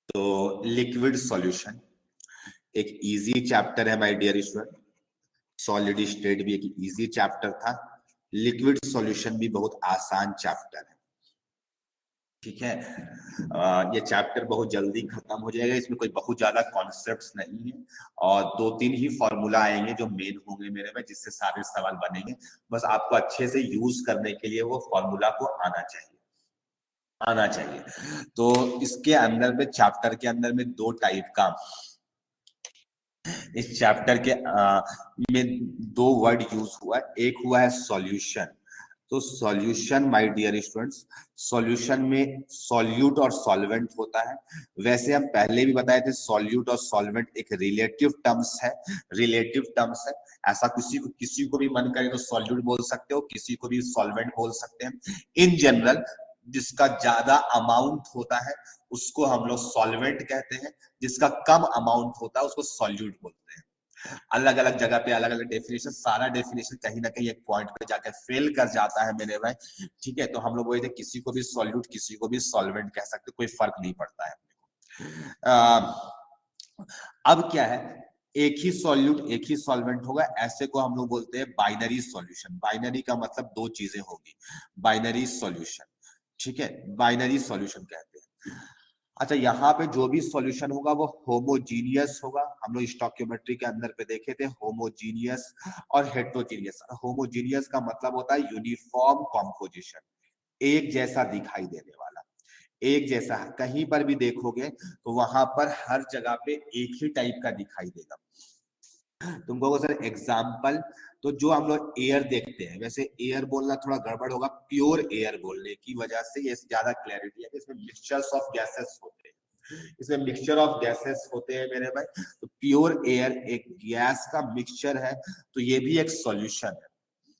तो liquid solution एक easy chapter है my dear student. Solid state भी एक इजी चैप्टर था, लिक्विड सॉल्यूशन भी बहुत आसान चैप्टर है। ठीक है, ये चैप्टर बहुत जल्दी खत्म हो जाएगा, इसमें कोई बहुत ज्यादा कॉन्सेप्ट्स नहीं है और 2-3 ही फॉर्मूला आएंगे जो मेन होंगे मेरे में, जिससे सारे सवाल बनेंगे। बस आपको अच्छे से यूज करने के लिए वो फॉर्मूला को आना चाहिए। तो इसके अंदर में चैप्टर के अंदर में 2 टाइप का, इस चैप्टर के में 2 वर्ड यूज हुआ है। एक हुआ है सॉल्यूशन। तो solution my dear students, solution में सॉल्यूट और सॉल्वेंट होता है। वैसे हम पहले भी बताए थे सॉल्यूट और सॉल्वेंट एक रिलेटिव टर्म्स है, ऐसा किसी को भी मन करे तो सॉल्यूट बोल सकते हो, किसी को भी सॉल्वेंट बोल सकते हैं। इन जनरल जिसका ज्यादा अमाउंट होता है उसको हम लोग सॉल्वेंट कहते हैं, जिसका कम अमाउंट होता है उसको सॉल्यूट बोलते हैं। अलग अलग जगह पे अलग अलग डेफिनेशन, सारा डेफिनेशन कहीं ना कहीं एक पॉइंट पे जाकर फेल कर जाता है मेरे भाई। ठीक है, तो हम लोग वही थे, किसी को भी सॉल्यूट किसी को भी सॉल्वेंट कह सकते, कोई फर्क नहीं पड़ता है। अब क्या है, एक ही सॉल्यूट एक ही सॉल्वेंट होगा, ऐसे को हम लोग बोलते हैं बाइनरी सॉल्यूशन। बाइनरी का मतलब 2 चीजें होगी, बाइनरी सॉल्यूशन। ठीक है, बाइनरी सॉल्यूशन कहते हैं। अच्छा, यहाँ पे जो भी सॉल्यूशन होगा वो होमोजीनियस होगा। हम लोग स्टोइकियोमेट्री के अंदर पे देखे थे होमोजीनियस और हेट्रोजीनियस। होमोजीनियस का मतलब होता है यूनिफॉर्म कॉम्पोजिशन, एक जैसा दिखाई देने वाला, एक जैसा। कहीं पर भी देखोगे तो वहां पर हर जगह पे एक ही टाइप का दिखाई देगा। तुमको सर एग्जाम्पल, तो जो हम लोग एयर देखते हैं, वैसे एयर बोलना थोड़ा गड़बड़ होगा, प्योर एयर बोलने की वजह से ये ज्यादा क्लैरिटी है। इसमें मिक्सचर्स ऑफ गैसेस होते हैं, इसमें मिक्सचर ऑफ गैसेस होते हैं मेरे भाई। तो प्योर एयर एक गैस का मिक्सचर है, तो ये भी एक सॉल्यूशन है,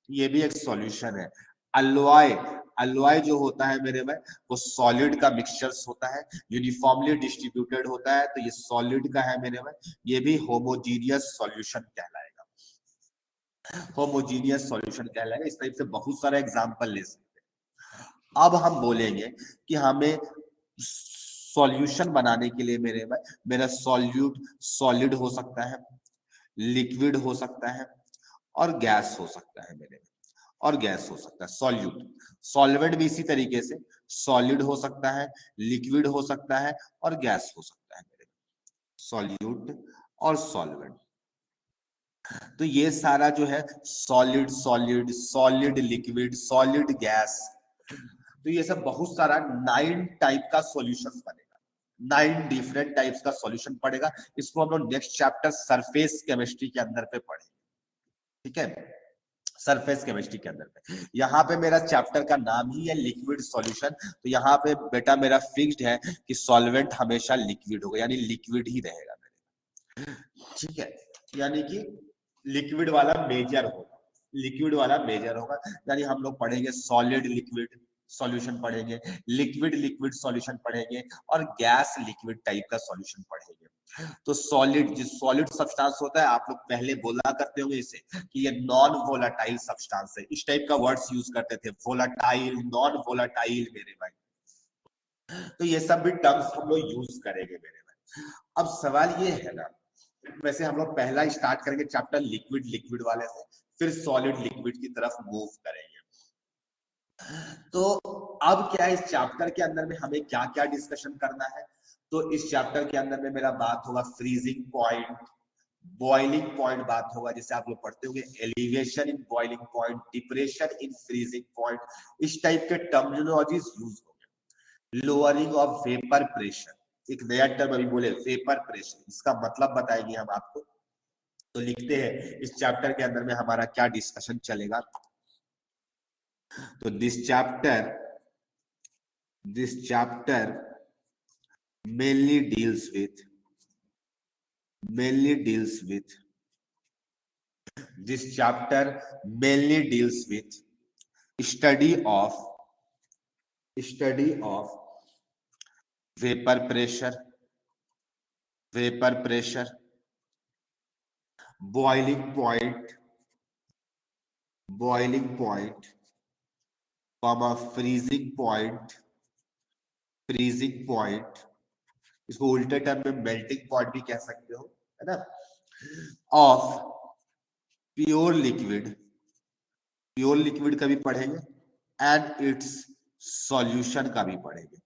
ये भी एक सॉल्यूशन है। अलॉय, अलॉय जो होता है मेरे भाई वो सॉलिड का मिक्सचर्स होता है, यूनिफॉर्मली डिस्ट्रीब्यूटेड होता है, तो ये सॉलिड का है मेरे भाई, ये भी होमोजीनियस सॉल्यूशन कहलाएगा, होमोजीनियस सॉल्यूशन कहलाएगा। इस टाइप से बहुत सारे एग्जांपल ले सकते हैं। अब हम बोलेंगे कि हमें सॉल्यूशन बनाने के लिए मेरे भाई, मेरा सॉल्यूट सॉलिड हो सकता है, लिक्विड हो सकता है और गैस हो सकता है मेरे, और गैस हो सकता है सॉल्यूट। सॉल्वेंट भी इसी तरीके से सॉलिड हो सकता है, लिक्विड हो सकता है और गैस हो सकता है मेरे, सॉल्यूट और सॉल्वेंट। तो ये सारा जो है solid solid, solid liquid, solid gas, तो ये सब बहुत सारा 9 टाइप का सॉल्यूशंस बनेगा, 9 डिफरेंट टाइप्स का सॉल्यूशन पड़ेगा। इसको हम लोग नेक्स्ट चैप्टर सरफेस केमिस्ट्री के अंदर पे पढ़ेंगे। ठीक है, सरफेस केमिस्ट्री के अंदर पे, यहाँ पे मेरा चैप्टर का नाम ही है लिक्विड सॉल्यूशन। तो यहाँ पे बेटा मेरा फिक्स्ड है कि सॉल्वेंट हमेशा लिक्विड होगा, यानी लिक्विड ही रहेगा मेरे। ठीक है, यानी कि लिक्विड वाला मेजर होगा, लिक्विड वाला मेजर होगा। यानी हम लोग पढ़ेंगे सॉलिड लिक्विड सॉल्यूशन पढ़ेंगे, लिक्विड लिक्विड सॉल्यूशन पढ़ेंगे और गैस लिक्विड टाइप का सॉल्यूशन पढ़ेंगे। तो सॉलिड, जिस सॉलिड सब्सटेंस होता है, आप लोग पहले बोला करते होंगे इसे कि ये नॉन वोलाटाइल सब्सटेंस है, इस टाइप का वर्ड्स यूज करते थे, वोलाटाइल, नॉन वोलाटाइल मेरे भाई। तो ये सब भी टर्म्स हम लोग यूज करेंगे मेरे भाई। अब सवाल ये है ना, वैसे हम लोग पहला स्टार्ट करेंगे चैप्टर लिक्विड लिक्विड वाले से, फिर सॉलिड लिक्विड की तरफ मूव करेंगे। तो अब क्या है, इस चैप्टर के अंदर में हमें क्या क्या डिस्कशन करना है। तो इस चैप्टर के अंदर में मेरा बात होगा फ्रीजिंग पॉइंट, बॉइलिंग पॉइंट बात होगा, जैसे आप लोग पढ़ते होंगे elevation in boiling point, depression in freezing point, इस टाइप के टर्मिनोलॉजीज यूज होंगे। लोअरिंग ऑफ वेपर प्रेशर, एक नया टर्म अभी बोले वेपर प्रेशर, इसका मतलब बताएंगे हम आपको। तो लिखते हैं इस चैप्टर के अंदर में हमारा क्या डिस्कशन चलेगा। तो this chapter mainly deals with this chapter mainly deals with study of vapor pressure, boiling point, comma freezing point, इसको उल्टे टर्म में मेल्टिंग पॉइंट भी कह सकते हो, है ना, of pure liquid, pure liquid का भी पढ़ेंगे एंड इट्स सॉल्यूशन का भी पढ़ेंगे।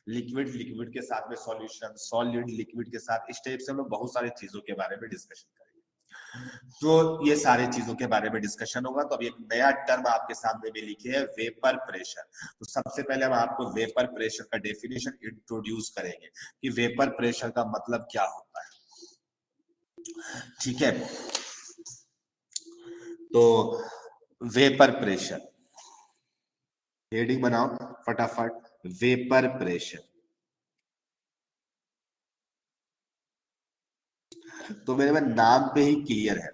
लिक्विड लिक्विड के साथ में सॉल्यूशन, सॉलिड लिक्विड के साथ, इस टाइप से हम लोग बहुत सारी चीजों के बारे में डिस्कशन करेंगे। तो ये सारे चीजों के बारे में डिस्कशन होगा। तो अभी एक नया टर्म आपके सामने में लिखे है, वेपर प्रेशर। तो सबसे पहले हम आपको वेपर प्रेशर का डेफिनेशन इंट्रोड्यूस करेंगे कि वेपर प्रेशर का मतलब क्या होता है, ठीक है। तो वेपर प्रेशर, हेडिंग बनाओ फटाफट, वेपर प्रेशर। तो मेरे में नाम पे ही क्लियर है,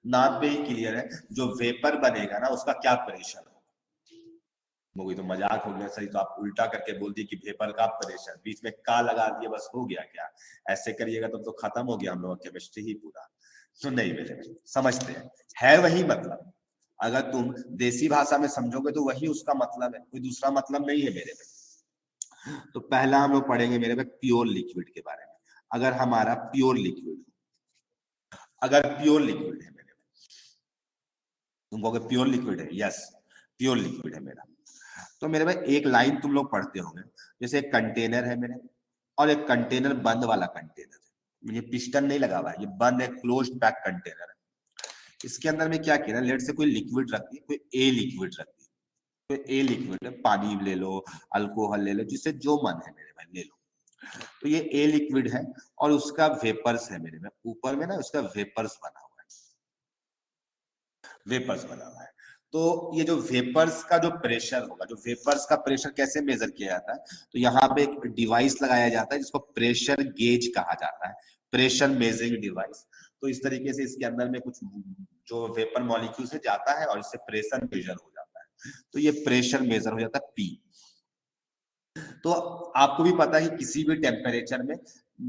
नाम पे ही क्लियर है, जो वेपर बनेगा ना उसका क्या प्रेशर होगा। तो मजाक हो गया सही, तो आप उल्टा करके बोल दिए कि वेपर का प्रेशर, बीच में का लगा दिए, बस हो गया क्या। ऐसे करिएगा तो खत्म हो गया हम लोग केमिस्ट्री ही पूरा। तो नहीं मेरे, समझते हैं, है वही मतलब। अगर तुम देसी भाषा में समझोगे तो वही उसका मतलब है, कोई दूसरा मतलब नहीं है मेरे में। तो पहला हम लोग पढ़ेंगे मेरे में प्योर लिक्विड के बारे में। अगर हमारा प्योर लिक्विड, अगर प्योर लिक्विड है मेरे में, तुम कहोगे प्योर लिक्विड है, यस प्योर लिक्विड है मेरा। तो मेरे में एक लाइन तुम लोग पढ़ते होंगे, जैसे एक कंटेनर है मेरे, और एक कंटेनर बंद वाला कंटेनर है, ये पिस्टन नहीं लगा हुआ है, ये बंद है, क्लोज्ड पैक कंटेनर है। इसके अंदर में क्या किया, लेट से कोई लिक्विड रख दी, कोई ए लिक्विड रख दी, कोई ए लिक्विड है, पानी ले लो, अल्कोहल ले लो, जिससे जो मन है मेरे भाई ले लो। तो ये ए लिक्विड है और उसका वेपर्स है मेरे में, ऊपर में ना उसका वेपर्स बना हुआ है, वेपर्स बना हुआ है। तो ये जो वेपर्स का जो प्रेशर होगा, जो वेपर्स का प्रेशर कैसे मेजर किया जाता है, तो यहाँ पे एक डिवाइस लगाया जाता है जिसको प्रेशर गेज कहा जाता है, प्रेशर मेजरिंग डिवाइस। तो इस तरीके से इसके अंदर में कुछ जो वेपर मॉलिक्यूल से जाता है और इससे प्रेशर मेजर हो जाता है, तो ये प्रेशर मेजर हो जाता है पी। तो आपको भी पता है कि किसी भी टेम्परेचर में,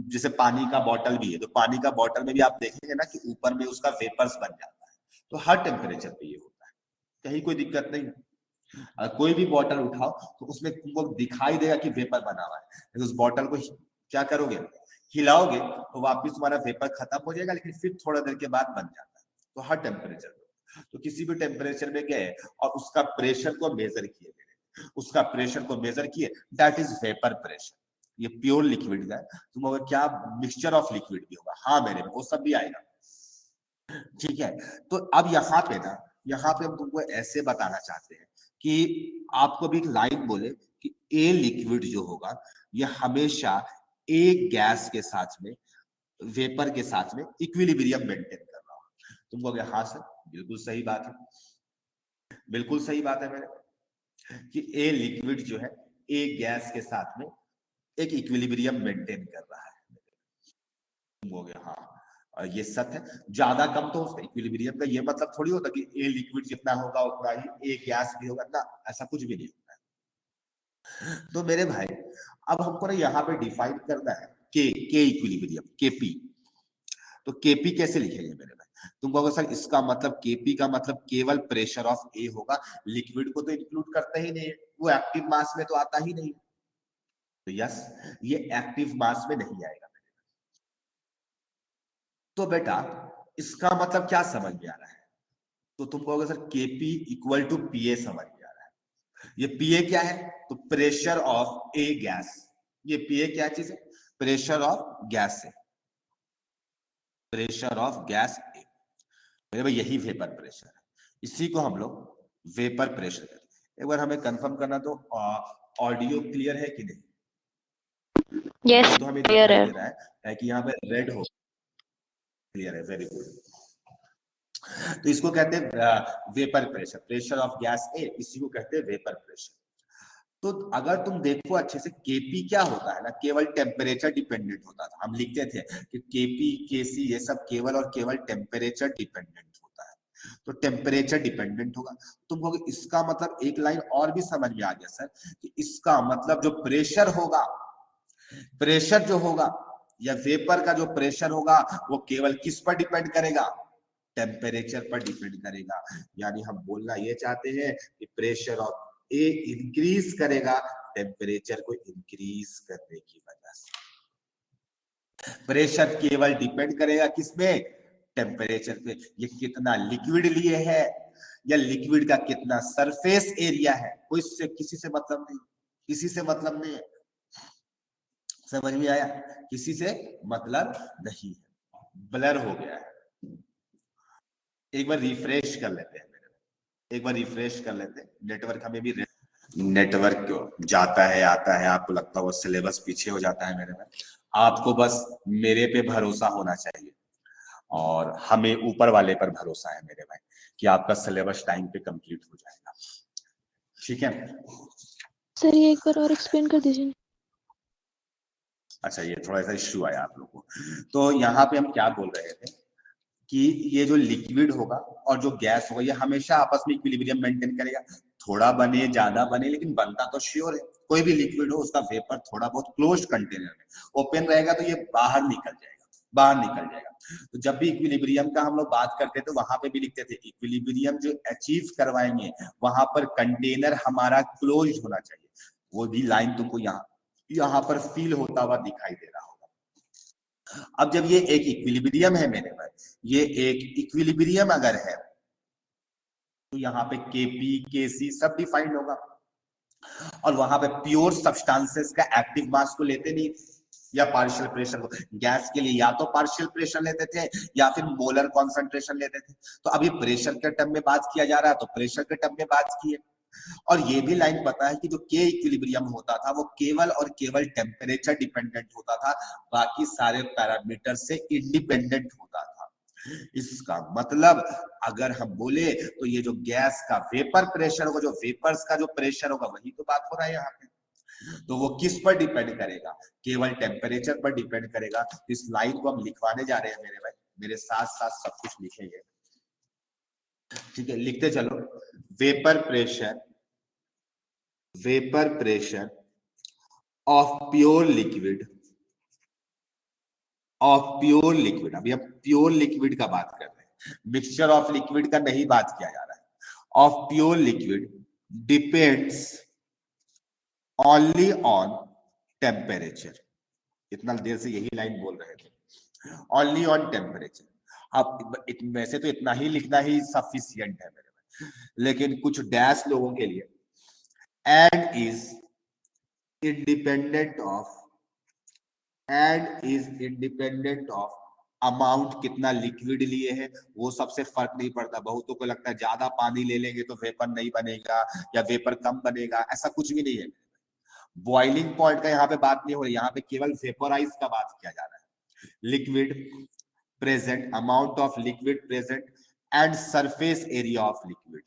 जैसे पानी का बॉटल भी है, तो पानी का बॉटल में भी आप देखेंगे ना कि ऊपर में उसका वेपर्स बन जाता है। तो हर टेम्परेचर पे ये होता है, कहीं कोई दिक्कत नहीं। अगर कोई भी बॉटल उठाओ तो उसमें तुमको दिखाई देगा कि वेपर बना हुआ है, लेकिन उस बॉटल को क्या करोगे, हिलाओगे तो वापिस तुम्हारा वेपर खत्म हो जाएगा, लेकिन फिर थोड़ा देर के बाद बन जाता है। तो हर टेम्परेचर पे, तो किसी भी टेम्परेचर में गए और उसका प्रेशर को मेजर किए, उसका प्रेशर को मेजर किए, दैट इज वेपर प्रेशर। ये प्योर लिक्विड का है। तुम अगर क्या मिक्सचर ऑफ लिक्विड भी होगा, हाँ मेरे में वो सब भी आएगा, ठीक है। तो अब यहाँ पे ना, यहाँ पे हम तुमको ऐसे बताना चाहते हैं कि आपको भी एक लाइन बोले कि ए लिक्विड जो होगा ये हमेशा ए गैस के साथ में, वेपर के साथ में इक्विलिब्रियम मेंटेन कर रहा होगा। तुम कहोगे हाँ सर बिल्कुल सही बात है, बिल्कुल सही बात है मेरे, कि ए लिक्विड जो है ए गैस के साथ में एक इक्विलिब्रियम मेंटेन कर रहा है। तुम कहोगे हाँ, और ये सत्य है, ज्यादा कम तो उसका इक्विलिब्रियम का ये मतलब थोड़ी होता कि ए लिक्विड जितना होगा उतना ही ए गैस भी होगा ना, ऐसा कुछ भी नहीं होता है। तो मेरे भाई अब हमको ना यहाँ पे डिफाइन करना है के इक्विलिब्रियम, केपी। तो केपी कैसे लिखेंगे मेरे भाई, तुम कहोगे सर इसका मतलब केपी का मतलब केवल प्रेशर ऑफ ए होगा, लिक्विड को तो इंक्लूड करता ही नहीं है, वो एक्टिव मास में तो आता ही नहीं। तो यस, ये एक्टिव मास में नहीं आएगा। तो बेटा इसका मतलब क्या समझ में आ रहा है, तो तुम कहोगे सर केपी इक्वल टू पीए समझ में आ रहा है। ये पीए क्या है, तो प्रेशर ऑफ ए गैस। ये पीए क्या चीज है, प्रेशर ऑफ गैस है, प्रेशर ऑफ गैस ए। मेरे भाई यही वेपर प्रेशर है, इसी को हम लोग वेपर प्रेशर कहते हैं। एक बार हमें कंफर्म करना, तो ऑडियो क्लियर है कि नहीं, यस तो हमें क्लियर दिखाई है। दे रहा है कि यहाँ पे रेड हो, क्लियर है, वेरी गुड। तो इसको कहते हैं vapour pressure, pressure of gas A, इसी को कहते हैं वेपर प्रेशर। तो अगर तुम देखो अच्छे से, केपी क्या होता है ना, केवल टेम्परेचर डिपेंडेंट होता था। हम लिखते थे कि केपी केसी ये सब केवल और केवल टेम्परेचर डिपेंडेंट होता है, तो टेम्परेचर डिपेंडेंट होगा। तुम कहोगे इसका मतलब, एक लाइन और भी समझ में आ गया सर, कि इसका मतलब जो प्रेशर होगा, प्रेशर जो होगा या वेपर का जो प्रेशर होगा वो केवल किस पर डिपेंड करेगा, टेम्परेचर पर डिपेंड करेगा। यानी हम बोलना ये चाहते हैं कि प्रेशर ऑफ ए इंक्रीज करेगा टेम्परेचर को इंक्रीज करने की वजह से। प्रेशर केवल डिपेंड करेगा किसमें, टेम्परेचर पे। ये कितना लिक्विड लिए है या लिक्विड का कितना सरफेस एरिया है, कोई से किसी से मतलब नहीं, किसी से मतलब नहीं है। समझ में आया? किसी से मतलब नहीं है, ब्लर हो गया है। एक बार रिफ्रेश कर लेते हैं, एक बार रिफ्रेश कर लेते हैं। नेटवर्क हमें भी, नेटवर्क जाता है आता है, आपको लगता है वो सिलेबस पीछे हो जाता है मेरे में। आपको बस मेरे पे भरोसा होना चाहिए और हमें ऊपर वाले पर भरोसा है मेरे भाई कि आपका सिलेबस टाइम पे कंप्लीट हो जाएगा। ठीक है सर ये एक बार और एक्सप्लेन कर दीजिए। अच्छा, ये थोड़ा सा इश्यू आया आप लोगों को। तो यहाँ पे हम क्या बोल रहे थे कि ये जो लिक्विड होगा और जो गैस होगा ये हमेशा आपस में इक्विलिब्रियम मेंटेन करेगा। थोड़ा बने ज्यादा बने लेकिन बनता तो श्योर है। कोई भी लिक्विड हो उसका वेपर थोड़ा बहुत क्लोज्ड कंटेनर में ओपन रहेगा तो ये बाहर निकल जाएगा, बाहर निकल जाएगा। तो जब भी इक्विलिब्रियम का हम लोग बात करते थे तो वहां पे भी लिखते थे इक्विलिब्रियम जो अचीव करवाएंगे वहां पर कंटेनर हमारा क्लोज होना चाहिए। वो भी लाइन तुमको यहाँ पर फील होता हुआ दिखाई दे रहा होगा। अब जब ये एक इक्विलिब्रियम है मेरे भाई, ये एक इक्विलिब्रियम अगर है तो यहाँ पे केपी केसी सब डिफाइंड होगा और वहां पे प्योर सब्सटेंसेस का एक्टिव मास को लेते नहीं या पार्शियल प्रेशर को। गैस के लिए या तो पार्शियल प्रेशर लेते थे या फिर मोलर कॉन्सेंट्रेशन लेते थे। तो अभी प्रेशर के टर्म में बात किया जा रहा है तो प्रेशर के टर्म में बात की है। और ये भी लाइन पता है कि जो के इक्विलिब्रियम होता था वो केवल और केवल टेम्परेचर डिपेंडेंट होता था, बाकी सारे पैरामीटर से इंडिपेंडेंट होता था। इसका मतलब अगर हम बोले तो ये जो गैस का वेपर प्रेशर होगा, जो वेपर्स का जो प्रेशर होगा, वही तो बात हो रहा है यहाँ पे। तो वो किस पर डिपेंड करेगा, केवल टेम्परेचर पर डिपेंड करेगा। तो इस लाइन को हम लिखवाने जा रहे हैं मेरे भाई, मेरे साथ साथ सब कुछ लिखेंगे। ठीक है, लिखते चलो। Vapour pressure, vapour pressure of pure liquid, of pure liquid. अभी हम प्योर लिक्विड का बात कर रहे हैं, मिक्सचर ऑफ लिक्विड का नहीं बात किया जा रहा है। Of pure liquid depends only on temperature. इतना देर से यही लाइन बोल रहे थे, ओनली ऑन टेम्परेचर। अब वैसे तो इतना ही लिखना ही सफिशियंट है मेरे में, लेकिन कुछ डैश लोगों के लिए and is independent of, and is independent of amount, कितना लिक्विड लिए हैं वो सबसे फर्क नहीं पड़ता। बहुतों को लगता है ज्यादा पानी ले लेंगे तो वेपर नहीं बनेगा या वेपर कम बनेगा, ऐसा कुछ भी नहीं है। बॉइलिंग पॉइंट का यहाँ पे बात नहीं हो रही, यहाँ पे केवल वेपोराइज का बात किया जा रहा है। Liquid present, amount of liquid present and surface area of liquid,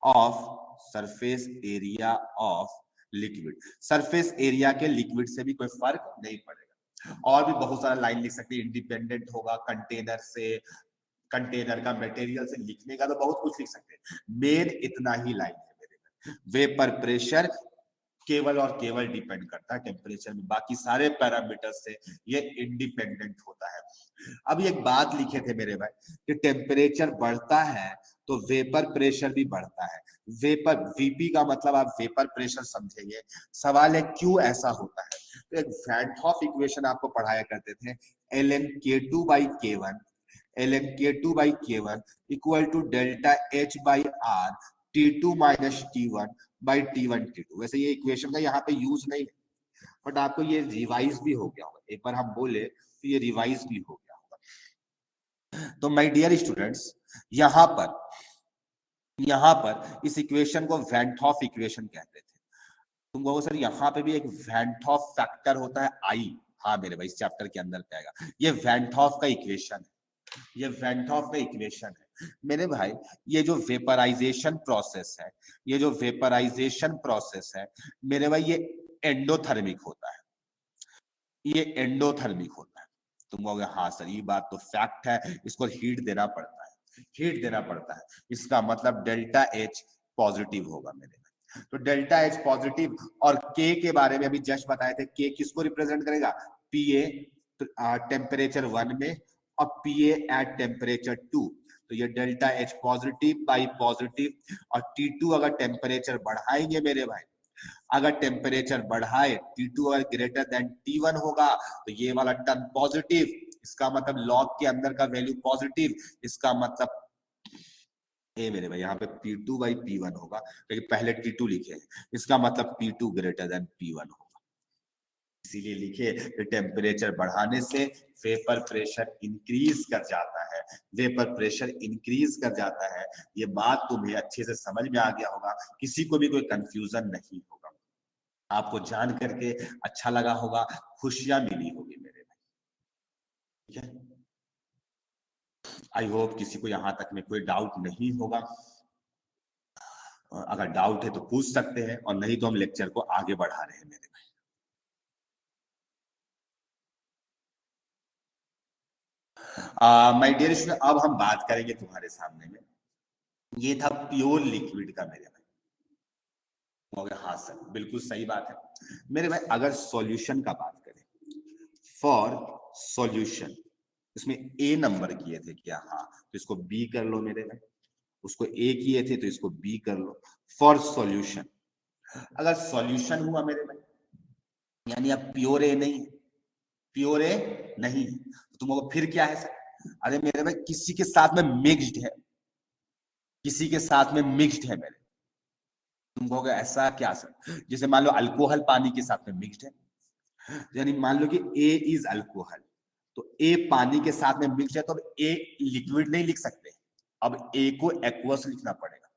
of surface area of liquid. Surface area के लिक्विड से भी कोई फर्क नहीं पड़ेगा। और भी बहुत सारा लाइन लिख सकते हैं, इंडिपेंडेंट होगा कंटेनर से, कंटेनर का मटेरियल से, लिखने का तो बहुत कुछ लिख सकते हैं। मेन इतना ही लाइन है मेरे में। वेपर प्रेशर केवल और केवल डिपेंड करता है टेम्परेचर में, बाकी सारे पैरामीटर से ये इंडिपेंडेंट होता है। अब एक बात लिखे थे मेरे भाई कि टेम्परेचर बढ़ता है तो वेपर प्रेशर भी बढ़ता है। वेपर वीपी का मतलब आप वेपर प्रेशर समझेंगे। सवाल है क्यों ऐसा होता है। तो एक वैन हॉफ इक्वेशन आपको पढ़ाया करते थे, ln by k1, ln by k1 equal to delta H by R T2 minus T1 by T1 T2। वैसे ये इक्वेशन का यहाँ पे यूज नहीं है, बट आपको ये रिवाइज भी हो गया होगा। एक बार हम बोले तो ये रिवाइज भी हो गया होगा। तो माय डियर स्टूडेंट्स, यहाँ पर इस इक्वेशन को वैन हॉफ इक्वेशन कहते थे। तुम कहोगे सर यहाँ पे भी एक वैन हॉफ फैक्टर होता है आई। हाँ मेरे भाई, इस चैप्टर के अंदर क्या आएगा, ये वैन हॉफ का इक्वेशन है, ये वैन हॉफ का इक्वेशन है मेरे भाई। ये जो वेपराइजेशन प्रोसेस है, ये जो वेपराइजेशन प्रोसेस है मेरे भाई, ये एंडोथर्मिक होता है, ये एंडोथर्मिक होता है। तुम कहोगे हाँ सर ये बात तो फैक्ट है, इसको हीट देना पड़ता है, हीट देना पड़ता है। इसका मतलब डेल्टा एच पॉजिटिव होगा मेरे भाई। तो डेल्टा एच पॉजिटिव, और के के बारे में अभी जस्ट बताए थे, के किसको रिप्रेजेंट करेगा, पीए टेम्परेचर 1 में और पीए एट टेम्परेचर 2। तो ये delta H positive by positive, और T2 अगर टेम्परेचर बढ़ाएंगे मेरे भाई अगर टेम्परेचर बढ़ाए T2 अगर ग्रेटर देन T1 होगा तो ये वाला टर्म पॉजिटिव, इसका मतलब लॉग के अंदर का वैल्यू पॉजिटिव, इसका मतलब ए मेरे भाई यहाँ पे P2/P1 होगा, क्योंकि पहले T2 लिखे हैं, इसका मतलब P2 ग्रेटर देन P1 होगा। इसीलिए लिखे कि टेम्परेचर बढ़ाने से वेपर प्रेशर इंक्रीज कर जाता है, वेपर प्रेशर इंक्रीज कर जाता है। ये बात तुम्हें अच्छे से समझ में आ गया होगा, किसी को भी कोई कंफ्यूजन नहीं होगा, आपको जान करके अच्छा लगा होगा, खुशियां मिली होगी मेरे भाई, ठीक है। आई होप किसी को यहाँ तक में कोई डाउट नहीं होगा। अगर डाउट है तो पूछ सकते हैं, और नहीं तो हम लेक्चर को आगे बढ़ा रहे हैं मेरे भाई। माय डियर स्टूडेंट, अब हम बात करेंगे तुम्हारे सामने में, ये था प्योर लिक्विड का मेरे भाई। हाँ सर, बिल्कुल सही बात है मेरे भाई। अगर सॉल्यूशन का बात करें, फॉर सॉल्यूशन, इसमें ए नंबर किए थे क्या? हाँ, तो इसको बी कर लो मेरे भाई, उसको ए किए थे तो इसको बी कर लो। फॉर सॉल्यूशन, अगर सॉल्यूशन हुआ मेरे भाई, यानी अब प्योर ए नहीं, प्योर ए नहीं, तो तुमको फिर क्या है सर? अरे मेरे भाई किसी के साथ में मिक्स्ड है, किसी के साथ में मिक्स्ड है मेरे, तुम कहोगे ऐसा क्या सर? जैसे मान लो अल्कोहल पानी के साथ में मिक्स्ड है, यानी मान लो कि ए इज अल्कोहल, तो ए पानी के साथ में मिक्स्ड है, तो अब ए लिक्विड नहीं लिख सकते, अब ए को एक्वस लिखना पड़ेगा,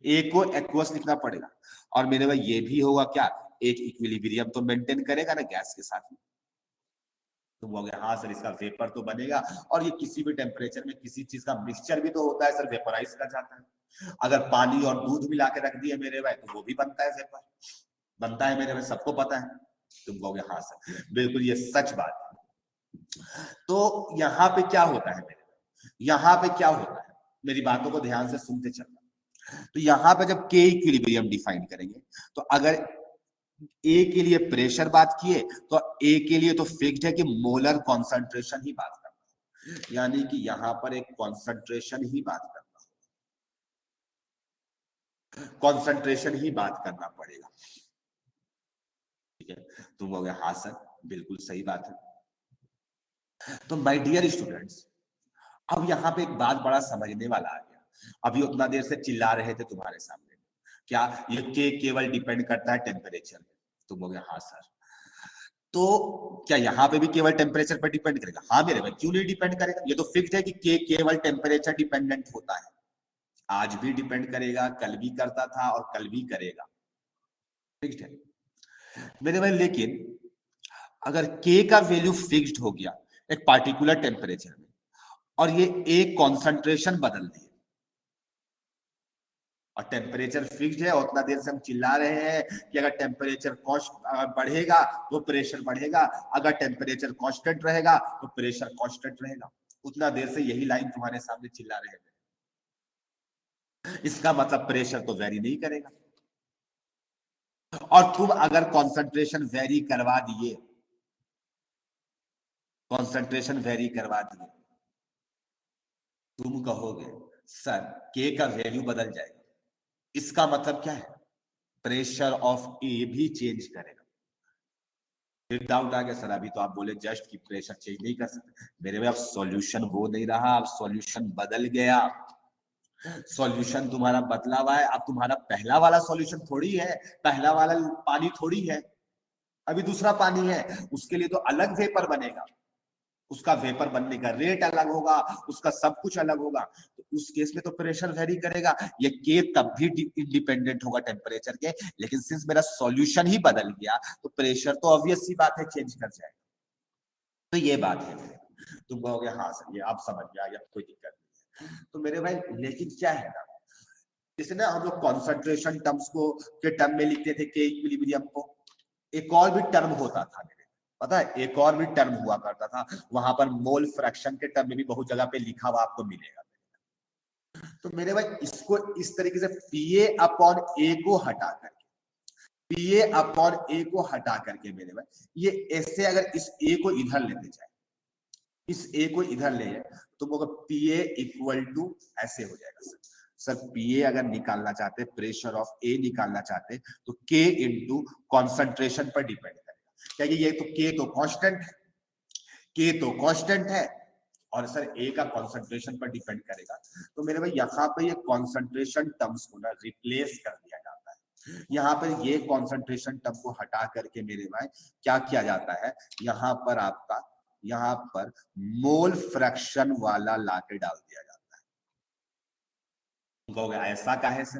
ए को एक्वस लिखना पड़ेगा। और मेरे भाई ये भी होगा क्या, एक इक्विलिब्रियम तो मेंटेन करेगा ना गैस के साथ में। तुम कहोगे हाँ सर इसका वेपर तो बनेगा, और ये किसी भी टेम्परेचर में किसी चीज का मिक्सचर भी तो होता है सर, वेपराइज कर जाता है। अगर पानी और दूध मिला के रख दिए मेरे भाई तो वो भी बनता है, वेपर बनता है मेरे भाई, सबको पता है। तुम कहोगे हाँ सर बिल्कुल ये सच बात है। तो यहाँ पे क्या होता है मेरे भाई, यहाँ पे क्या होता है, मेरी बातों को ध्यान से सुनते चलना। तो यहाँ पे जब के इक्विलिब्रियम डिफाइन करेंगे, तो अगर ए के लिए प्रेशर बात किए, तो ए के लिए तो फिक्स्ड है कि मोलर कॉन्सेंट्रेशन ही बात करना है, यानी कि यहां पर एक कॉन्सेंट्रेशन ही बात करना, कॉन्सेंट्रेशन ही बात करना पड़ेगा, ठीक है। तुम कहोगे हाँ सर बिल्कुल सही बात है। तो माय डियर स्टूडेंट्स, अब यहाँ पे एक बात बड़ा समझने वाला आ गया। अभी उतना देर से चिल्ला रहे थे तुम्हारे सामने, क्या ये के केवल डिपेंड करता है टेम्परेचर पे? तुम कहोगे हाँ सर, तो क्या यहाँ पे भी केवल टेम्परेचर पर डिपेंड करेगा? हाँ मेरे भाई, क्यों नहीं डिपेंड करेगा, ये तो फिक्स्ड है कि के केवल टेम्परेचर डिपेंडेंट होता है, आज भी डिपेंड करेगा, कल भी करता था और कल भी करेगा, फिक्स्ड है मेरे भाई। लेकिन अगर के का वैल्यू फिक्स्ड हो गया एक पार्टिकुलर टेम्परेचर में, और ये एक कॉन्सेंट्रेशन बदल दिए, और टेम्परेचर फिक्स्ड है, और उतना देर से हम चिल्ला रहे हैं कि अगर टेम्परेचर बढ़ेगा तो प्रेशर बढ़ेगा, अगर टेम्परेचर कांस्टेंट रहेगा तो प्रेशर कांस्टेंट रहेगा, उतना देर से यही लाइन तुम्हारे सामने चिल्ला रहे थे। इसका मतलब प्रेशर तो वेरी नहीं करेगा, और तुम अगर कॉन्सेंट्रेशन वेरी करवा दिए, कॉन्सेंट्रेशन वेरी करवा दिए, तुम कहोगे सर के का वैल्यू बदल जाएगा, इसका मतलब क्या है, प्रेशर ऑफ ए भी चेंज करेगा। फिर डाउट आ गया सर, अभी तो आप बोले जस्ट कि प्रेशर चेंज नहीं कर सकते। मेरे में अब सॉल्यूशन वो नहीं रहा, अब सॉल्यूशन बदल गया, सॉल्यूशन तुम्हारा बदला हुआ है। अब तुम्हारा पहला वाला सॉल्यूशन थोड़ी है, पहला वाला पानी थोड़ी है, अभी दूसरा पानी है, उसके लिए तो अलग वेपर बनेगा, उसका वेपर बनने का रेट अलग होगा, उसका सब कुछ अलग होगा, तो उस केस में तो प्रेशर वेरी करेगा। ये के तब भी इंडिपेंडेंट होगा टेम्परेचर के, लेकिन सिंस मेरा सॉल्यूशन ही बदल गया तो प्रेशर तो ऑब्वियस सी बात है चेंज कर जाएगा। तो ये बात है, तुम कहोगे हाँ सर ये आप समझ में आ गया, कोई दिक्कत नहीं है। तो मेरे भाई लेकिन क्या है ना, जैसे ना हम लोग कॉन्सेंट्रेशन टर्म्स को के टर्म में लिखते थे के इक्विलिब्रियम को, एक और भी टर्म होता था मेरे, पता है एक और भी टर्म हुआ करता था, वहां पर मोल फ्रैक्शन के टर्म में भी बहुत जगह पे लिखा हुआ आपको मिलेगा। तो मेरे भाई इसको इस तरीके से पीए अपॉन ए को हटा करके, पीए अपॉन ए को हटा करके मेरे भाई, ये ऐसे अगर इस ए को इधर लेते जाए, इस ए को इधर ले जाए, तो वो पीए इक्वल टू ऐसे हो जाएगा सर, सर पीए अगर निकालना चाहते, प्रेशर ऑफ ए निकालना चाहते, तो के इंटू कॉन्सेंट्रेशन पर डिपेंड करेगा। क्या ये तो के तो कांस्टेंट है, के तो कांस्टेंट है, और सर ए का कॉन्सेंट्रेशन पर डिपेंड करेगा। तो मेरे भाई यहाँ पे ये कॉन्सेंट्रेशन टर्म्स को ना रिप्लेस कर दिया जाता है। यहाँ पर ये कॉन्सेंट्रेशन टर्म को हटा करके मेरे भाई क्या किया जाता है, यहाँ पर आपका यहाँ पर मोल फ्रैक्शन वाला लाके डाल दिया जाता है। कहोगे ऐसा काहे से?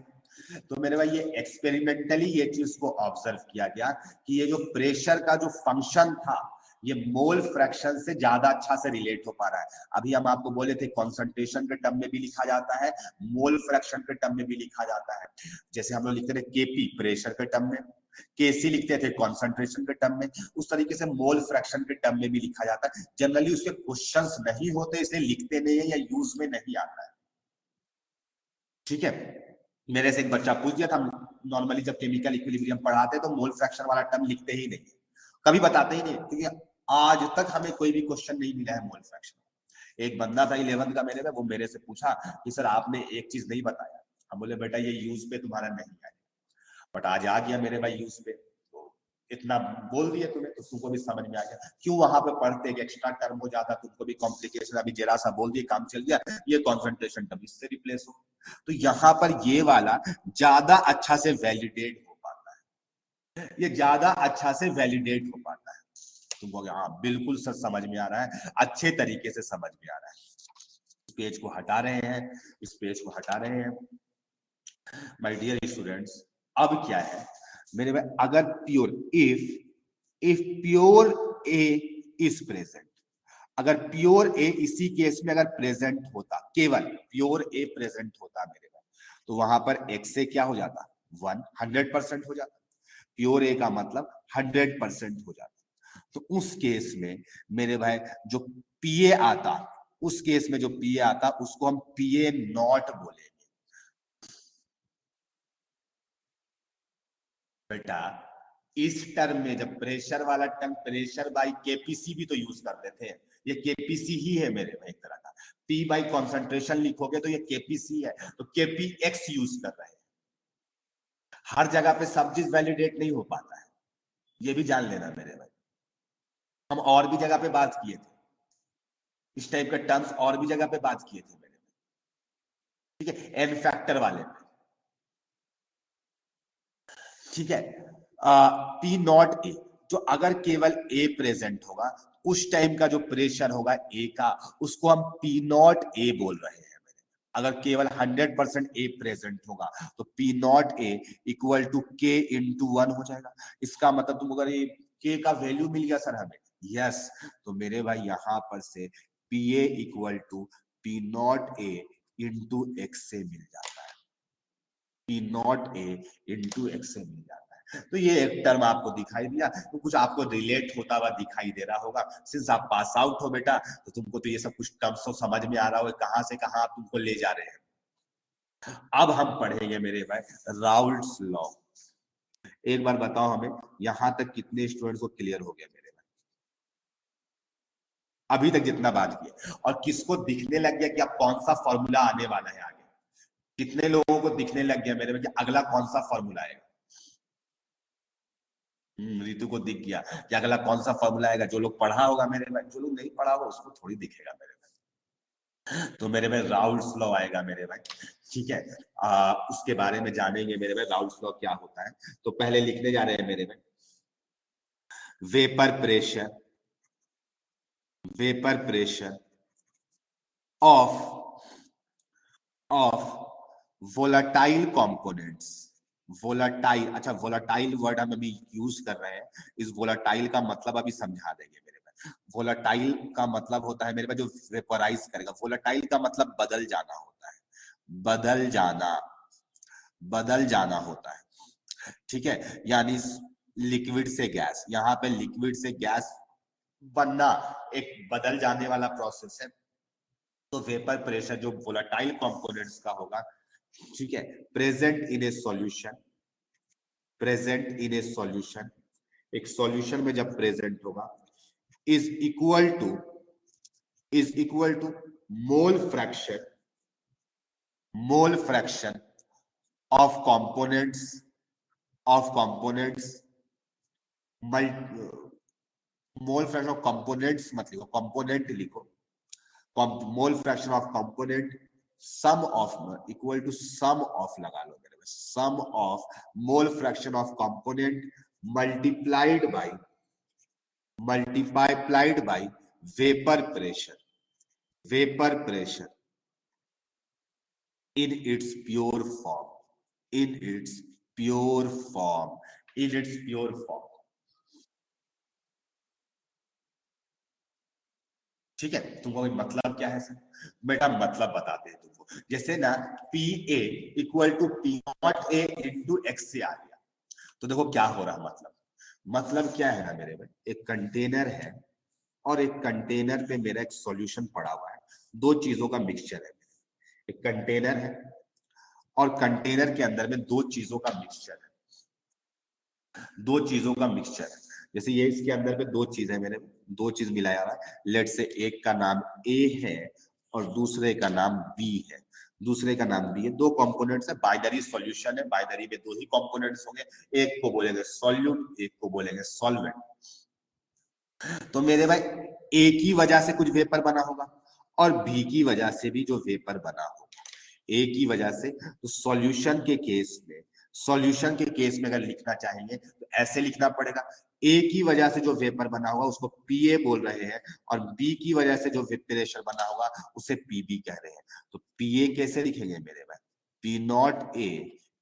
तो मेरे भाई ये एक्सपेरिमेंटली ये चीज को ऑब्जर्व किया गया कि ये जो प्रेशर का जो फंक्शन था ये मोल फ्रैक्शन से ज्यादा अच्छा से रिलेट हो पा रहा है। अभी हम आपको बोले थे कॉन्सेंट्रेशन के टर्म में भी लिखा जाता है, मोल फ्रैक्शन के टर्म में भी लिखा जाता है। जैसे हम लोग लिखते थे केपी प्रेशर के टर्म में, केसी लिखते थे कॉन्सेंट्रेशन के टर्म में, उस तरीके से मोल फ्रैक्शन के टर्म में भी लिखा जाता है। जनरली उसके क्वेश्चंस नहीं होते इसलिए लिखते नहीं है या यूज में नहीं आता है। ठीक है, मेरे से एक बच्चा पूछ दिया था, नॉर्मली जब केमिकल इक्विलिब्रियम पढ़ाते तो मोल फ्रैक्शन वाला टर्म लिखते ही नहीं, कभी बताते ही नहीं, क्योंकि आज तक हमें कोई भी क्वेश्चन नहीं मिला है मोल फ्रैक्शन। एक बंदा था 11th का मेरे में, वो मेरे से पूछा कि सर आपने एक चीज नहीं बताया। हम बोले बेटा ये यूज पे तुम्हारा नहीं आया, बट आज आ गया मेरे भाई यूज पे, तो इतना बोल दिए तुम्हें तो तुमको भी समझ में आ गया। क्यों वहां पे पढ़ते कि एक्स्ट्रा टर्म हो जाता, तुमको भी कॉम्प्लिकेशन, अभी जरा सा बोल दिए काम चल गया, ये कॉन्सेंट्रेशन टर्म इससे रिप्लेस हो। तो यहाँ पर ये वाला ज्यादा अच्छा से वैलिडेट हो पाता है, ये ज्यादा अच्छा से वैलिडेट हो पाता है। तुमको हाँ बिल्कुल सर समझ में आ रहा है, अच्छे तरीके से समझ में आ रहा है। इस पेज को हटा रहे हैं, इस पेज को हटा रहे हैं। माय डियर स्टूडेंट्स, अब क्या है मेरे भाई, अगर pure if pure A is present, अगर प्योर ए इसी केस में अगर प्रेजेंट होता, केवल प्योर ए प्रेजेंट होता मेरे भाई, तो वहां पर एक्स से क्या हो जाता, 100% हो जाता। प्योर ए का मतलब 100% हो जाता। तो उस केस में मेरे भाई जो पीए आता, उस केस में जो पीए आता उसको हम पीए नॉट बोलेंगे। बेटा इस टर्म में जब प्रेशर वाला टर्म, प्रेशर बाई केपीसी भी तो यूज करते थे, ये केपीसी ही है मेरे भाई एक तरह का। पी बाई कॉन्सेंट्रेशन लिखोगे तो ये केपीसी है, तो केपी एक्स यूज कर रहे हैं। हर जगह पे सब चीज वैलिडेट नहीं हो पाता है, ये भी जान लेना मेरे भाई। हम और भी जगह पे बात किए थे इस टाइप के टर्म्स, और भी जगह पे बात किए थे मेरे भाई, ठीक है, एन फैक्टर वाले पे, ठीक है। पी नॉट ए, जो अगर केवल ए प्रेजेंट होगा उस टाइम का जो प्रेशर होगा ए का, उसको हम पी नॉट ए बोल रहे हैं। अगर केवल 100% ए प्रेजेंट होगा तो P not A equal to K into 1 हो जाएगा। इसका मतलब तुम अगर ये के का वैल्यू मिल गया सर हमें, यस, तो मेरे भाई यहां पर से P A equal to P not A into X से मिल जाता है, P not A into X से मिल जाता है। तो ये एक टर्म आपको दिखाई दिया, तो कुछ आपको रिलेट होता हुआ दिखाई दे रहा होगा। सिंस आप पास आउट हो बेटा, तो तुमको तो ये सब कुछ टर्म्स तो समझ में आ रहा होगा कहां से कहां आप तुमको ले जा रहे हैं। अब हम पढ़ेंगे मेरे भाई राउल्ट्स लॉ। एक बार बताओ हमें यहां तक कितने स्टूडेंट्स को क्लियर हो गया मेरे भाई, अभी तक जितना बात किया, और किसको दिखने लग गया कि अब कौन सा फॉर्मूला आने वाला है आगे? कितने लोगों को दिखने लग गया मेरे भाई कि अगला कौन सा फॉर्मूला आएगा? रितु को दिख गया कि अगला कौन सा फॉर्मूला आएगा। जो लोग पढ़ा होगा मेरे भाई, जो लोग नहीं पढ़ा होगा उसको थोड़ी दिखेगा मेरे भाई। तो मेरे भाई राउल्ट्स लॉ आएगा मेरे भाई, ठीक है। उसके बारे में जानेंगे मेरे भाई, राउल्ट्स लॉ क्या होता है। तो पहले लिखने जा रहे हैं मेरे भाई, vapour pressure of volatile components. Volatile, अच्छा वोलाटाइल वर्ड हम अभी यूज कर रहे हैं, इस वोलाटाइल का मतलब अभी समझा देंगे मेरे भाई। वोलाटाइल का मतलब होता है मेरे भाई जो वेपराइज करेगा। वोलाटाइल का मतलब बदल जाना होता है, बदल जाना होता है, ठीक है। यानी लिक्विड से गैस, यहाँ पे लिक्विड से गैस बनना एक बदल जाने वाला प्रोसेस है। तो वेपर प्रेशर जो वोलाटाइल कंपोनेंट्स का होगा, ठीक है, प्रेजेंट इन ए सॉल्यूशन, एक सॉल्यूशन में जब प्रेजेंट होगा, is equal to mole fraction mole fraction of components mole fraction of components मत लिखो, कंपोनेंट लिखो। Mole fraction of component sum of equal to sum of लगा लो मेरे में, sum of mole fraction of component multiplied by vapour pressure in its pure form, in its pure form। ठीक है, तुमको मतलब क्या है सर? बेटा मतलब बताते हैं तुमको। जैसे ना P A equal to P not A into X से आ गया, तो देखो क्या हो रहा मतलब क्या है ना मेरे में, एक कंटेनर है और एक कंटेनर पे मेरा एक सॉल्यूशन पड़ा हुआ है, दो चीजों का मिक्सचर है। एक कंटेनर है और कंटेनर के अंदर में दो चीजों का मिक्सचर है। जैसे ये इसके अंदर में दो चीज है मेरे, दो चीज मिलाया हुआ है। लेट से एक का नाम ए है और दूसरे का नाम बी है। दो कंपोनेंट्स है, बाइनरी सॉल्यूशन है, बाइनरी में दो ही कंपोनेंट्स होंगे, एक को बोलेंगे सॉल्यूट, एक को बोलेंगे सॉल्वेंट। तो मेरे भाई ए की वजह से कुछ वेपर बना होगा और बी की वजह से भी जो वेपर बना होगा। ए की वजह से, तो सॉल्यूशन के केस में अगर लिखना चाहेंगे तो ऐसे लिखना पड़ेगा, ए की वजह से जो वेपर बना होगा उसको पीए बोल रहे हैं और बी की वजह से जो प्रेशर बना होगा उसे पीबी कह रहे हैं। तो पीए कैसे लिखेंगे मेरे भाई, पी नॉट ए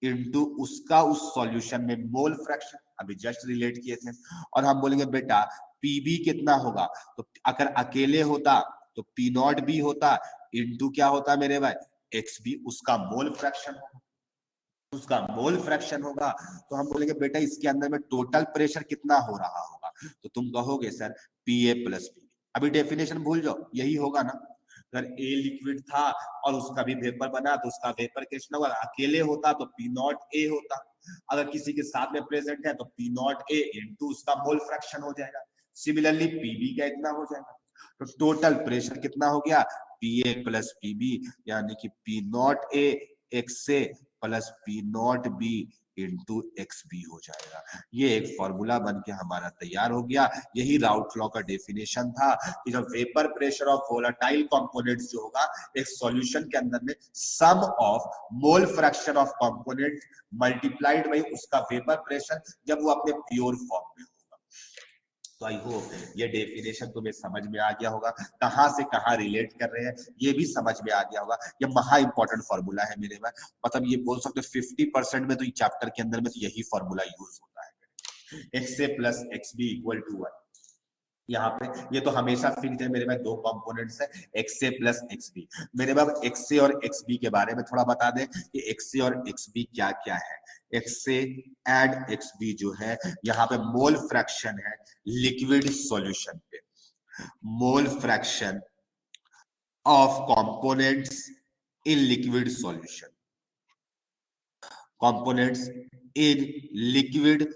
इंटू उसका उस सॉल्यूशन में मोल फ्रैक्शन, अभी जस्ट रिलेट किए थे, और हम बोलेंगे बेटा पीबी कितना होगा, तो अगर अकेले होता तो पी नॉट बी होता इंटू क्या होता मेरे भाई, एक्स बी, उसका मोल फ्रैक्शन होगा। तो हम बोलेंगे बेटा इसके अंदर में टोटल प्रेशर कितना हो रहा होगा, तो तुम कहोगे sir P A plus P. अभी डेफिनेशन भूल जाओ, यही होगा ना। अगर ए लिक्विड था और उसका भी वेपर बना तो उसका वेपर कितना होगा, अकेले होता तो पी नॉट ए होता, अगर किसी के साथ में प्रेजेंट है तो पी नॉट ए इंटू उसका मोल फ्रैक्शन हो जाएगा। सिमिलरली पीबी का इतना हो जाएगा। तो टोटल प्रेशर कितना हो गया, पी ए प्लस पीबी, यानी कि पी नॉट ए एक्स से plus P not B into X B हो जाएगा। ये एक फॉर्मूला बन के हमारा तैयार हो गया। यही राउट लॉ का डेफिनेशन था कि जब vapour pressure of volatile components जो होगा एक सॉल्यूशन के अंदर में sum of mole fraction of component multiplied by उसका वेपर प्रेशर, जब वो अपने प्योर फॉर्म में होगा। तो आई होप ये डेफिनेशन तुम्हें समझ में आ गया होगा, कहां से कहां रिलेट कर रहे हैं ये भी समझ में आ गया होगा। ये महा इंपॉर्टेंट फॉर्मूला है मेरे में, मतलब ये बोल सकते हो 50% में तो चैप्टर के अंदर में तो यही फॉर्मूला यूज होता है, X A plus X B equal to 1। यहाँ पे ये तो हमेशा फिक्स है मेरे में, दो कंपोनेंट्स है X A plus X B. मेरे पास एक्स ए और एक्स बी के बारे में थोड़ा बता दें कि एक्स ए और एक्स बी क्या क्या है। X A and X B जो है यहाँ पे मोल फ्रैक्शन है लिक्विड सॉल्यूशन पे, mole fraction of components in liquid solution, components in liquid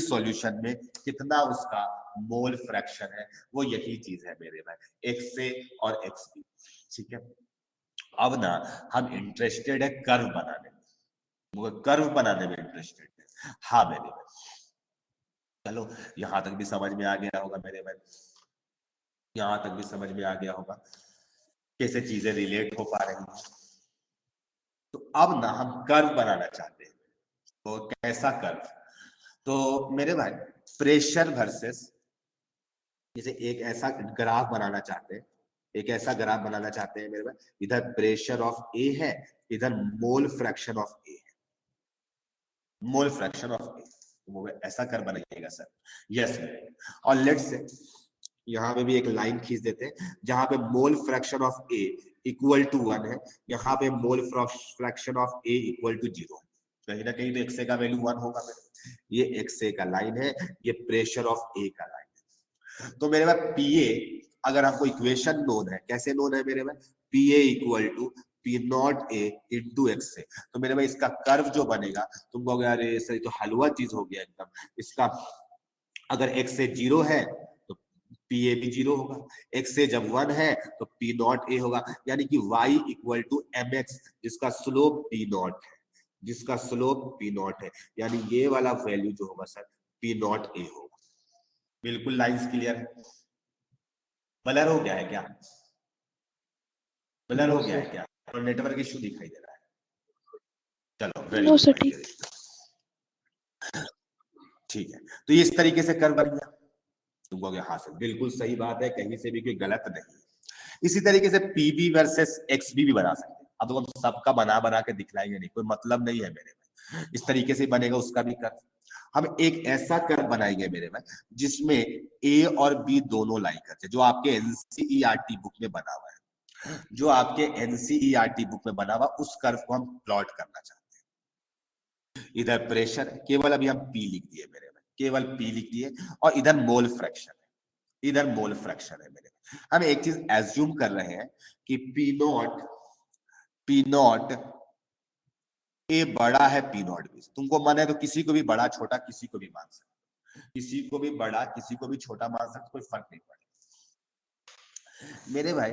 solution में कितना उसका मोल फ्रैक्शन है, वो यही चीज है मेरे भाई, एक्स ए और एक्स बी। ठीक है, अब ना हम इंटरेस्टेड है कर्व बनाने में, इंटरेस्टेड है। हाँ मेरे भाई, चलो यहां तक भी समझ में आ गया होगा मेरे भाई, यहां तक भी समझ में आ गया होगा कैसे चीजें रिलेट हो पा रही हैं। तो अब ना हम कर्व बनाना चाहते हैं, तो कैसा कर्व, तो मेरे भाई प्रेशर वर्सेस, जैसे एक ऐसा ग्राफ बनाना चाहते हैं, मेरे भाई, इधर प्रेशर ऑफ ए है, इधर मोल फ्रैक्शन ऑफ ए है, वो ऐसा कर बनाइएगा सर। यस, और लेट्स से यहाँ पे भी एक लाइन खींच देते हैं जहां पे mole fraction of A equal to 1 है, यहाँ पे mole fraction of A equal to 0 है, कहीं ना कहीं तो एक्स ए का वैल्यू 1 होगा। ये एक्स ए का लाइन है, ये प्रेशर ऑफ ए का लाइन है। तो मेरे पास पीए, अगर आपको इक्वेशन नोन है, कैसे नोन है मेरे पास, PA equal to P not A into X A. तो मेरे भाई इसका कर्व जो बनेगा, तुम कहोगे अरे सर तो हलवा चीज हो गया एकदम, इसका अगर एक्स ए 0 है तो पी ए भी 0 होगा। एक्स ए जब 1 है तो पी नॉट ए होगा, यानी कि y equal to M X, जिसका स्लोप पी नॉट है, जिसका स्लोप पी नॉट है, यानी ये वाला वैल्यू जो होगा सर पी नॉट ए होगा। बिल्कुल लाइंस क्लियर है? ब्लर हो गया है क्या? ब्लर हो गया है क्या? और नेटवर्क इश्यू दिखाई दे रहा है? चलो वेरी नो गुड, सर ठीक। ठीक है। तो ये इस तरीके से कर बन गया। तुम कहोगे हाँ सर बिल्कुल सही बात है, कहीं से भी कोई गलत नहीं। इसी तरीके से पीबी वर्सेस एक्सबी भी बना सकते हैं। अब तो हम सबका बना बना के दिखलाएंगे नहीं, कोई मतलब नहीं है मेरे में। इस तरीके से बनेगा उसका भी कर। हम एक ऐसा कर बनाएंगे मेरे में जिसमें ए और बी दोनों लाइन करते हैं, जो आपके एनसीईआरटी बुक में बना हुआ है, जो आपके एनसीईआरटी बुक में बना हुआ उस कर्व को हम प्लॉट करना चाहते हैं। इधर प्रेशर है, केवल अभी हम पी लिख दिए मेरे में, केवल पी लिख दिए, और इधर मोल फ्रैक्शन है, इधर मोल फ्रैक्शन है मेरे में। हम एक चीज एज्यूम कर रहे हैं कि पी नॉट ए बड़ा है पी नॉट बी। तुमको मन है तो किसी को भी बड़ा छोटा किसी को भी मान सकते, किसी को भी बड़ा किसी को भी छोटा मान सकते, कोई फर्क नहीं पड़ेगा मेरे भाई।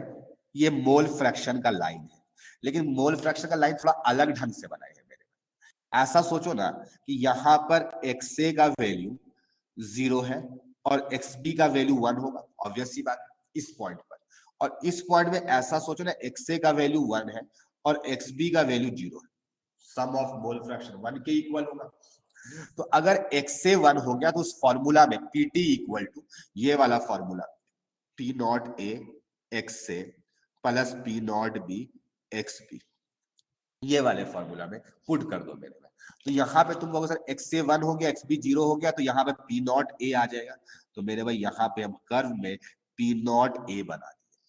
ये मोल फ्रैक्शन का लाइन है, लेकिन मोल फ्रैक्शन का लाइन थोड़ा अलग ढंग से बनाए है मेरे भाई। ऐसा सोचो ना कि यहां पर एक्स ए का वैल्यू 0 है और एक्स बी का वैल्यू 1 होगा, ऑब्वियस सी बात है इस पॉइंट पर। और इस पॉइंट में ऐसा सोचो ना एक्स ए का वैल्यू 1 है और एक्स बी का वैल्यू 0 है, सम ऑफ मोल फ्रैक्शन 1 के इक्वल होगा। तो अगर एक्स से 1 हो गया तो उस फॉर्मूला में पीटी इक्वल टू ये वाला formula, P not A X से plus P not B X B, ये वाले फॉर्मूला में पुट कर दो मेरे में। तो यहाँ पे तुम कहोगे सर एक्स से 1 हो गया एक्स बी 0 हो गया, तो यहाँ पे पी नॉट ए आ जाएगा। तो मेरे भाई यहाँ पे हम कर्व में पी नॉट ए बना दिए,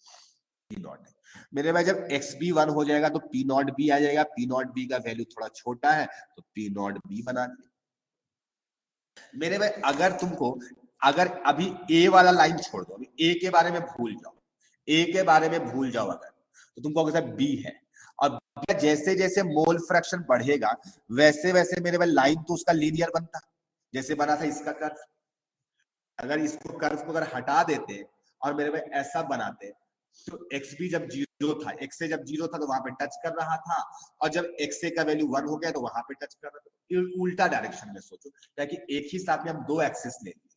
पी नॉट ए। मेरे भाई जब एक्स बी 1 हो जाएगा तो पी नॉट बी आ जाएगा, पी नॉट बी का वैल्यू थोड़ा छोटा है तो पी नॉट बी बना दिए मेरे भाई। अगर अभी ए वाला लाइन छोड़ दो, अभी ए के बारे में भूल जाओ, ए के बारे में भूल जाओ अगर, तो तुम कहोगे सर बी है। और जैसे जैसे मोल फ्रैक्शन बढ़ेगा वैसे वैसे मेरे भाई लाइन तो उसका लीनियर बनता, जैसे बना था इसका कर्व। अगर इसको कर्व को अगर हटा देते और मेरे भाई ऐसा बनाते, तो एक्स बी जब 0 था, एक्स से जब 0 था तो वहां पे टच कर रहा था, और जब एक्स ए का वैल्यू 1 हो गया तो वहां पे टच कर रहा था। उल्टा डायरेक्शन में सोचो, ताकि एक ही साथ में हम दो एक्सिस ले लिए,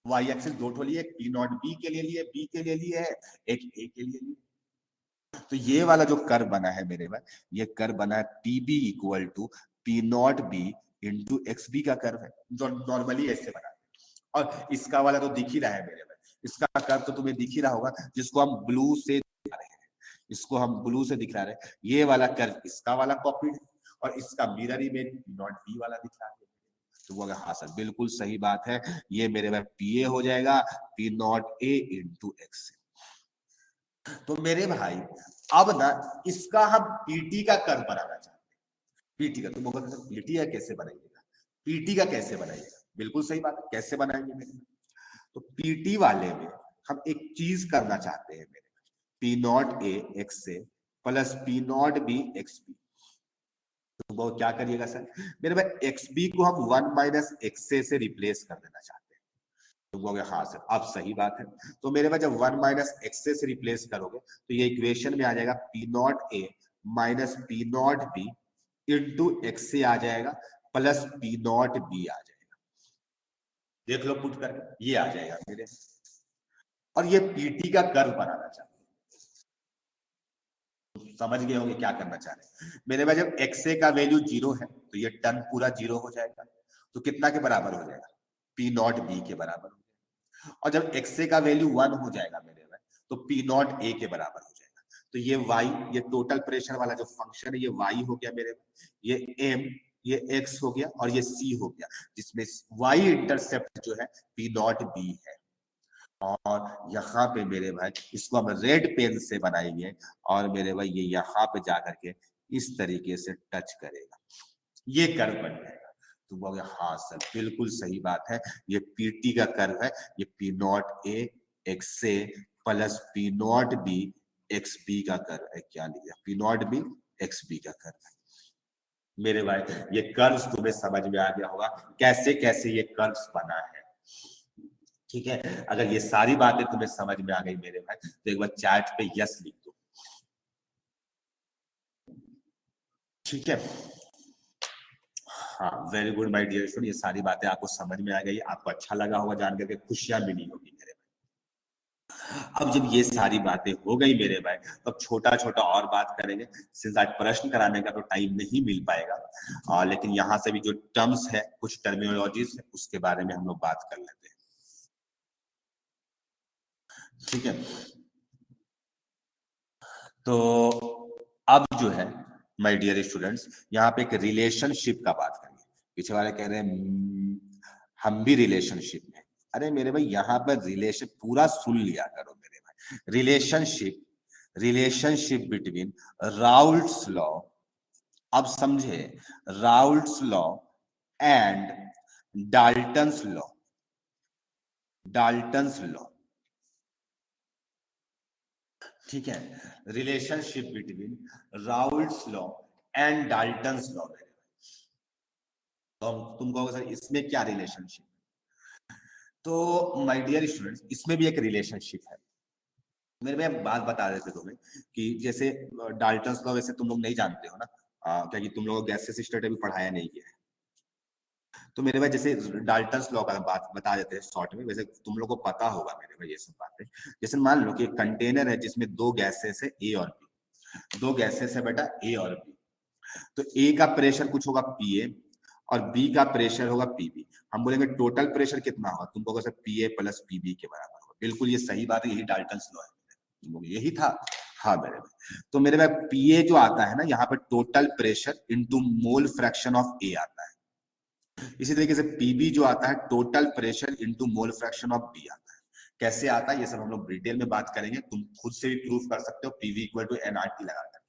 वाई एक्सिस दो ठो लिए, पी नॉट बी के लिए लिए, बी के लिए लिए है, एक ए के लिए लिए। तो ये वाला जो कर्व बना है मेरे में, ये कर्व बना है P B equal to P not B into X B का कर्व है, जो नॉर्मली ऐसे बना है। और इसका वाला तो दिख ही रहा है मेरे में, इसका कर्व तो तुम्हें दिख ही रहा होगा, जिसको हम ब्लू से दिखा रहे हैं, इसको हम ब्लू से दिखा रहे हैं। ये वाला कर्व इसका वाला कॉपीड है और इसका मिरर इमेज नॉट बी वाला दिखा रहे हैं। तो वो हाँ सर बिल्कुल सही बात है, ये मेरे में पी ए हो जाएगा P not A into x. तो मेरे भाई अब ना इसका हम पीटी का कर्व बनाना चाहते हैं। पीटी का, तुम बोलोगे पीटी का कैसे बनाइएगा, पीटी का कैसे बनाइएगा? बिल्कुल सही बात है, कैसे बनाएंगे मेरे में? तो पीटी वाले में हम एक चीज करना चाहते हैं मेरे, पी नॉट ए एक्स से plus P not B X B. तो वो क्या करिएगा सर मेरे भाई, एक्स बी को हम 1 माइनस एक्स से रिप्लेस कर देना चाहते हैं। तो बोलोगे हाँ सर अब सही बात है। तो मेरे पास जब 1 माइनस एक्स से रिप्लेस करोगे तो ये इक्वेशन में आ जाएगा P not a minus P not B into X से आ जाएगा प्लस पी नॉट बी आ जाएगा। देख लो पुट करके ये आ जाएगा मेरे, और ये पीटी का कर्व बनाना चाहते हैं। समझ गए होंगे क्या करना चाह रहे हैं मेरे पास। जब एक्स ए का वैल्यू 0 है तो ये टर्म पूरा 0 हो जाएगा, तो कितना के बराबर हो जाएगा? पी नॉट बी के बराबर हो जाएगा। और जब एक्स ए का वैल्यू 1 हो जाएगा मेरे में, तो पी नॉट ए के बराबर हो जाएगा। तो ये वाई, ये टोटल प्रेशर वाला जो फंक्शन है ये वाई हो गया मेरे में, ये एम, ये एक्स हो गया और ये सी हो गया, जिसमें वाई इंटरसेप्ट जो है पी नॉट बी है। और यहाँ पे मेरे भाई इसको हम रेड पेन से बनाएंगे और मेरे भाई ये यहाँ पे जाकर के इस तरीके से टच करेगा, ये कर्व बन जाएगा। तो बोलोगे हाँ सर बिल्कुल सही बात है, ये पीटी का कर्व है, ये P not A X A plus P not B X B का कर्व है। क्या लिखा? P not B X B का कर्व है मेरे भाई। ये कर्व्स तुम्हें समझ में आ गया होगा कैसे कैसे ये कर्व्स बना है। ठीक है, अगर ये सारी बातें तुम्हें समझ में आ गई मेरे भाई तो एक बार चैट पे यस लिख दो। ठीक है, हाँ very good my dear student, ये सारी बातें आपको समझ में आ गई, आपको अच्छा लगा होगा जान करके, खुशियां मिली होगी मेरे भाई। अब जब ये सारी बातें हो गई मेरे भाई, तो अब छोटा छोटा और बात करेंगे, सिंस आज प्रश्न कराने का तो टाइम नहीं मिल पाएगा, लेकिन यहाँ से भी जो टर्म्स है, कुछ टर्मिनोलॉजीज है, उसके बारे में हम लोग बात कर लेते हैं। ठीक है, तो अब जो है माय डियर स्टूडेंट्स, यहाँ पे एक रिलेशनशिप का बात करेंगे। पीछे वाले कह रहे हैं हम भी रिलेशनशिप में, अरे मेरे भाई यहाँ पर रिलेशन पूरा सुन लिया करो मेरे भाई। Relationship, relationship between Raoult's law, अब समझे, Raoult's law and Dalton's law, Dalton's law. ठीक है, relationship between Raoult's law and Dalton's law. तो तुम कहोगे सर इसमें क्या रिलेशनशिप? तो माय डियर स्टूडेंट्स, इसमें भी एक रिलेशनशिप है। मेरे भाई बात बता देते तुम्हें कि जैसे डाल्टन्स लॉ वैसे तुम लोग नहीं जानते हो ना, क्योंकि तुम लोग गैसेस स्टडी भी पढ़ाया नहीं गया है। तो मेरे भाई जैसे डाल्टन्स लॉ का बात बता देते हैं शॉर्ट में, वैसे तुम लोग को पता होगा मेरे भाई ये सब बातें। जैसे मान लो कि एक कंटेनर है जिसमें दो गैसेस है ए और बी, दो गैसेस है बेटा ए और बी। तो ए का प्रेशर कुछ होगा पीए और बी का प्रेशर होगा पीबी। हम बोलेंगे टोटल प्रेशर कितना होगा, तुम कहोगे सर पीए प्लस पीबी के बराबर होगा। बिल्कुल ये सही बात है, यही डाल्टन्स लॉ है, यही था। हाँ मेरे भाई, तो मेरे भाई पीए जो आता है ना यहाँ पे total pressure into mole fraction of A आता है। इसी तरीके से पीबी जो आता है total pressure into mole fraction of B आता है। कैसे आता है ये सब हम लोग डिटेल में बात करेंगे, तुम खुद से भी प्रूफ कर सकते हो पीवी इक्वल टू एनआरटी लगा करके।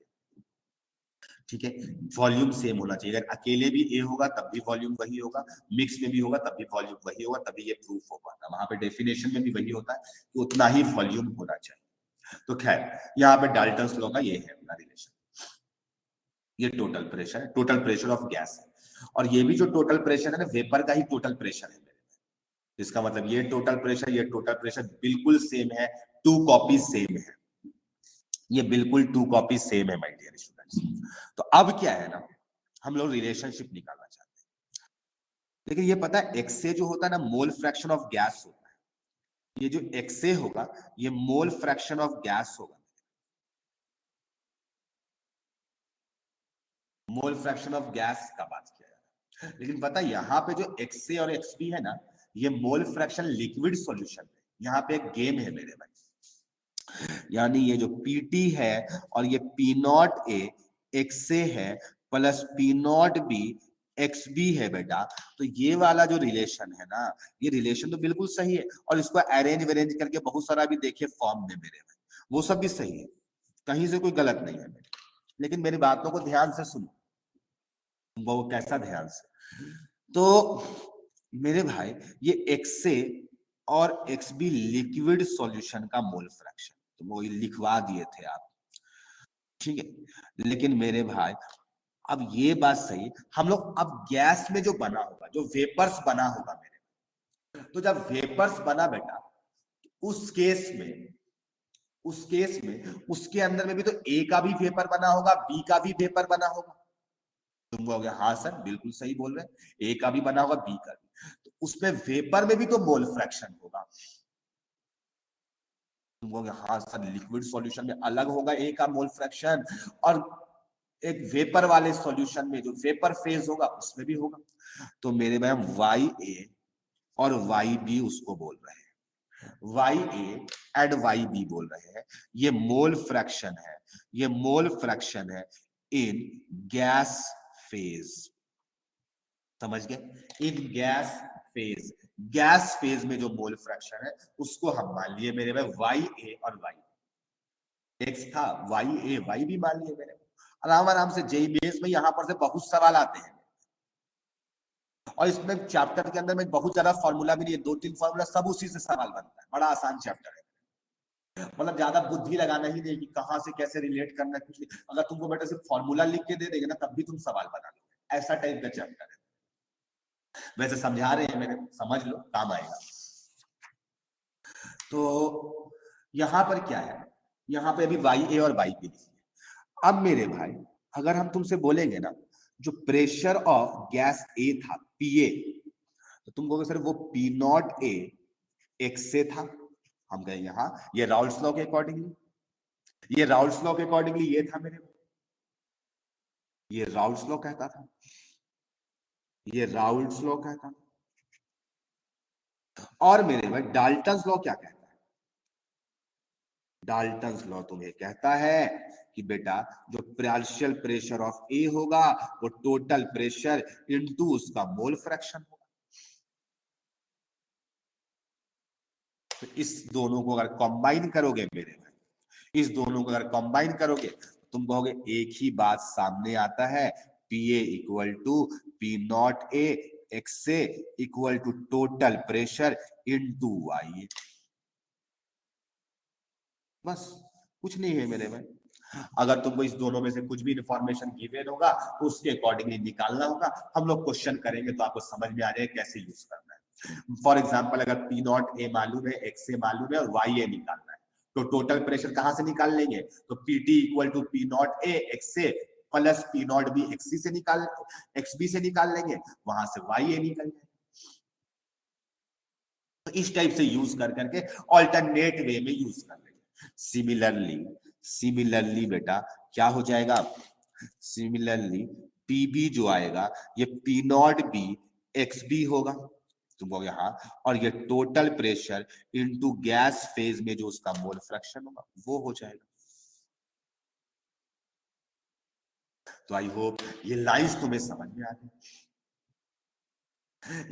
ठीक है, वॉल्यूम सेम होना चाहिए, अगर अकेले भी ए होगा तब भी वॉल्यूम वही होगा, मिक्स में भी होगा तब भी वॉल्यूम वही होगा, तभी ये प्रूफ हो पाता है। वहां पे डेफिनेशन में भी वही होता है कि उतना ही वॉल्यूम होना चाहिए। तो खैर यहाँ पे डाल्टन्स लॉ का ये है अपना रिलेशन, ये टोटल प्रेशर है, टोटल प्रेशर ऑफ गैस है। और ये भी जो टोटल प्रेशर है ना वेपर का ही टोटल प्रेशर है। इसका मतलब ये टोटल प्रेशर, ये टोटल प्रेशर बिल्कुल सेम है, टू कॉपी सेम है, ये बिल्कुल टू कॉपी सेम है माय डियर स्टूडेंट्स। तो अब क्या है ना, हम लोग रिलेशनशिप निकालना चाहते हैं, लेकिन ये पता है एक्से जो होता है ना मोल फ्रैक्शन ऑफ गैस होता है, ये जो एक्से होगा ये मोल फ्रैक्शन ऑफ गैस होगा, मोल फ्रैक्शन ऑफ गैस का बात किया जाता है। लेकिन पता है यहाँ पे जो एक्से और एक्सबी है ना, ये मोल फ्रैक्शन लिक्विड सॉल्यूशन है। यहाँ पे एक गेम है मेरे भाई, यानी ये जो पीटी है और ये पी नॉट ए एक्से है plus P not B X B है बेटा, तो ये वाला जो रिलेशन है ना, ये रिलेशन तो बिल्कुल सही है, और इसको अरेंज वेरेंज करके बहुत सारा भी देखे फॉर्म में मेरे भाई, वो सब भी सही है, कहीं से कोई गलत नहीं है मेरे। लेकिन मेरी बातों को ध्यान से सुनो, वो कैसा ध्यान से, तो मेरे भाई ये एक्से और एक्स बी लिक्विड सॉल्यूशन का मोल फ्रैक्शन, तो वो लिखवा दिए थे आप। ठीक है, लेकिन मेरे भाई अब ये बात सही, हम लोग अब गैस में जो बना होगा, जो वेपर्स बना होगा मेरे, तो जब वेपर्स बना बेटा, उस केस में, उस केस में उसके अंदर में भी तो ए का भी वेपर बना होगा, बी का भी वेपर बना होगा। तुम कहोगे हाँ सर बिल्कुल सही बोल रहे हैं, ए का भी बना होगा बी का भी, तो उसमें वेपर में भी तो मोल फ्रैक्शन होगा। तुम कहोगे हाँ सर लिक्विड सॉल्यूशन में अलग होगा ए का मोल फ्रैक्शन, और एक वेपर वाले सॉल्यूशन में जो वेपर फेज होगा उसमें भी होगा। तो मेरे मैम वाई ए और वाई बी उसको बोल रहे हैं, Y A and Y B बोल रहे हैं, ये मोल फ्रैक्शन है, ये मोल फ्रैक्शन है इन गैस फेज, समझ गए, इन गैस फेज, गैस फेज में जो मोल फ्रैक्शन है उसको हम मान लिए मेरे में वाई ए और वाई एक्स था, वाई ए वाई बी मान लिए मेरे, आराम आराम से जेई बेस में यहाँ पर से बहुत सवाल आते हैं, और इसमें चैप्टर के अंदर में बहुत ज्यादा फॉर्मूला भी नहीं है, 2-3 फॉर्मूला सब उसी से सवाल बनता है, बड़ा आसान चैप्टर है, मतलब ज्यादा बुद्धि लगाना ही नहीं कि कहां से कैसे रिलेट करना है, कुछ नहीं, अगर तुमको बेटा सिर्फ फॉर्मूला लिख के दे देंगे ना तब भी तुम सवाल बना लो, ऐसा टाइप का चैप्टर है। वैसे समझा रहे हैं मेरे, समझ लो काम आएगा। तो यहां पर क्या है, यहाँ पे अभी वाई ए और वाई बी लिखिए। अब मेरे भाई अगर हम तुमसे बोलेंगे ना, जो प्रेशर ऑफ गैस ए था पीए, तो तुम कहोगे सर वो पी नॉट ए एक्स से था। हम कहेंगे हाँ, ये राउल्स लॉ के अकॉर्डिंगली, ये राउल्स लॉ के अकॉर्डिंगली ये था मेरे, ये राउल्स लॉ कहता था, ये राउल्स लॉ कहता था। और मेरे भाई डाल्टन्स लॉ क्या कहता है? डाल्टन्स लॉ तुम्हें कहता है कि बेटा जो पार्शियल प्रेशर ऑफ ए होगा वो टोटल प्रेशर इनटू उसका मोल फ्रैक्शन होगा। तो इस दोनों को अगर कंबाइन करोगे मेरे भाई, इस दोनों को अगर कंबाइन करोगे तुम कहोगे एक ही बात सामने आता है, P A equal to P not A X से equal to total pressure into Y. बस कुछ नहीं है मेरे भाई। अगर तुमको इस दोनों में से कुछ भी इंफॉर्मेशन गिवन होगा तो उसके अकॉर्डिंगली निकालना होगा। हम लोग क्वेश्चन करेंगे तो आपको समझ में आ जाएगा कैसे यूज करना है। फॉर एग्जाम्पल अगर पी नॉट ए मालूम है, एक्स ए मालूम है और वाई ए निकालना है, तो टोटल प्रेशर कहां से निकाल लेंगे? तो PT equal to P not A X से plus P not B X से निकाल, एक्स बी से निकाल लेंगे, वहां से वाई ए निकल जाएगा। तो इस टाइप से यूज कर करके ऑल्टरनेट वे में यूज कर लेंगे। सिमिलरली, सिमिलरली बेटा क्या हो जाएगा? सिमिलरली पीबी जो आएगा ये P not B X B होगा, तुम कहोगे हाँ, और ये total pressure into gas phase में जो उसका मोल फ्रैक्शन होगा वो हो जाएगा। तो आई होप ये लाइंस तुम्हें समझ में आ गई,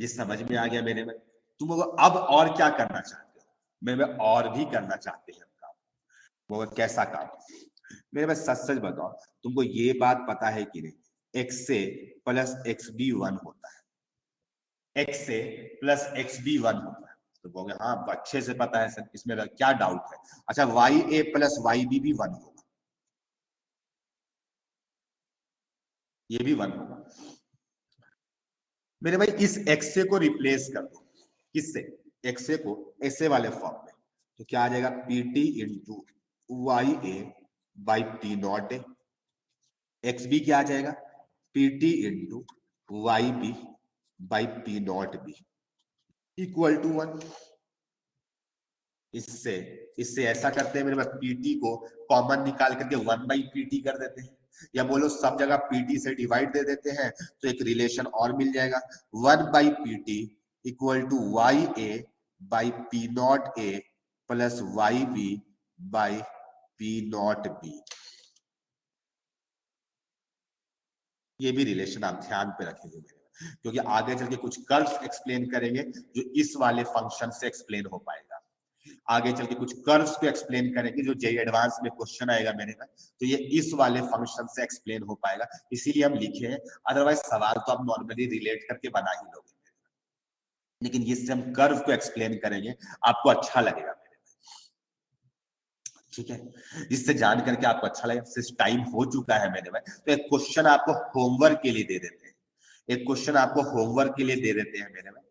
ये समझ में आ गया मेरे में। तुम अब और क्या करना चाहते हो? मेरे में और भी करना चाहते हैं काम, वो कैसा काम? मेरे पास सच सच बताओ, तुमको ये बात पता है कि नहीं, एक्स से प्लस एक्स बी वन होता है, एक्स से प्लस एक्स बी वन होता है। तो बोलोगे हाँ अच्छे से पता है सर, इसमें क्या डाउट है? अच्छा वाई ए प्लस वाई बी भी वन होगा, ये भी वन होगा। मेरे भाई इस एक्स को रिप्लेस कर दो, किससे? एक्स को ऐसे वाले फॉर्म में, तो क्या आ जाएगा? P T into Y A by P not A, X B क्या आ जाएगा? P T into Y B by P not B equal to one. इससे इससे ऐसा करते हैं मेरे पास, पीटी को कॉमन निकाल करके वन बाई पीटी कर देते हैं, या बोलो सब जगह पीटी से डिवाइड दे देते हैं तो एक रिलेशन और मिल जाएगा, one by PT equal to Y A by P not A plus Y B by P not B. ये भी रिलेशन आप ध्यान पे रखेंगे मेरे, क्योंकि आगे चल के कुछ कर्व्स एक्सप्लेन करेंगे जो इस वाले फंक्शन से एक्सप्लेन हो पाएगा। आगे चल के कुछ कर्व्स को एक्सप्लेन करेंगे जो जेई एडवांस में क्वेश्चन आएगा मेरे में, तो ये इस वाले फंक्शन से एक्सप्लेन हो पाएगा, इसीलिए हम लिखे हैं। अदरवाइज सवाल तो आप नॉर्मली रिलेट करके बना ही लोगे, लेकिन इससे हम कर्व को एक्सप्लेन करेंगे, आपको अच्छा लगेगा मेरे में, ठीक है? जिससे जान करके आपको अच्छा लगेगा। टाइम हो चुका है मेरे में, तो एक क्वेश्चन आपको होमवर्क के लिए दे देते हैं, एक क्वेश्चन आपको होमवर्क के लिए दे देते हैं मेरे में,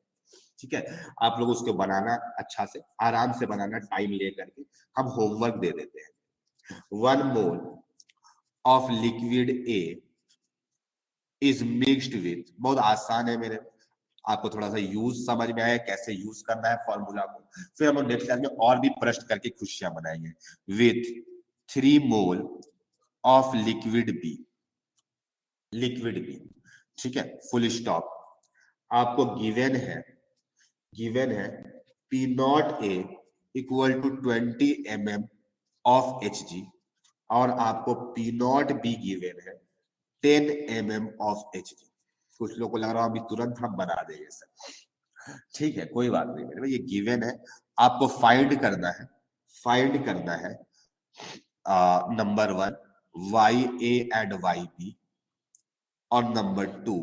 ठीक है? आप लोग उसको बनाना, अच्छा से आराम से बनाना, टाइम ले करके हम होमवर्क दे देते हैं। 1 मोल of liquid A is mixed with, बहुत आसान है मेरे, आपको थोड़ा सा यूज समझ में आया कैसे यूज करना है फॉर्मूला को, फिर हम नेक्स्ट क्लास में और भी प्रश्न करके खुशियां मनाएंगे। With 3 mole of liquid B, liquid B, ठीक है, फुल स्टॉप। आपको गिवन है, गिवन है P not A equal to 20 mm of H G, और आपको पी नॉट बी गिवन है 10 mm ऑफ एच जी। कुछ लोगों को लग रहा है अभी तुरंत हम बना देंगे सर, ठीक है कोई बात नहीं मेरे भाई, ये गिवन है, आपको फाइंड करना है, फाइंड करना है number 1 Y A and Y B, और नंबर 2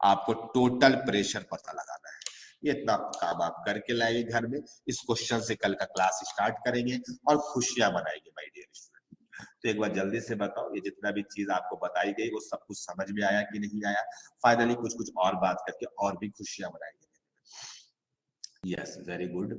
आपको टोटल प्रेशर पता लगाना है। ये इतना काम आप करके लाएंगे घर में, इस क्वेश्चन से कल का क्लास स्टार्ट करेंगे और खुशियां मनाएंगे माय डियर स्टूडेंट। तो एक बार जल्दी से बताओ, ये जितना भी चीज आपको बताई गई वो सब कुछ समझ में आया कि नहीं आया? फाइनली कुछ कुछ और बात करके और भी खुशियां मनाएंगे। Yes very good.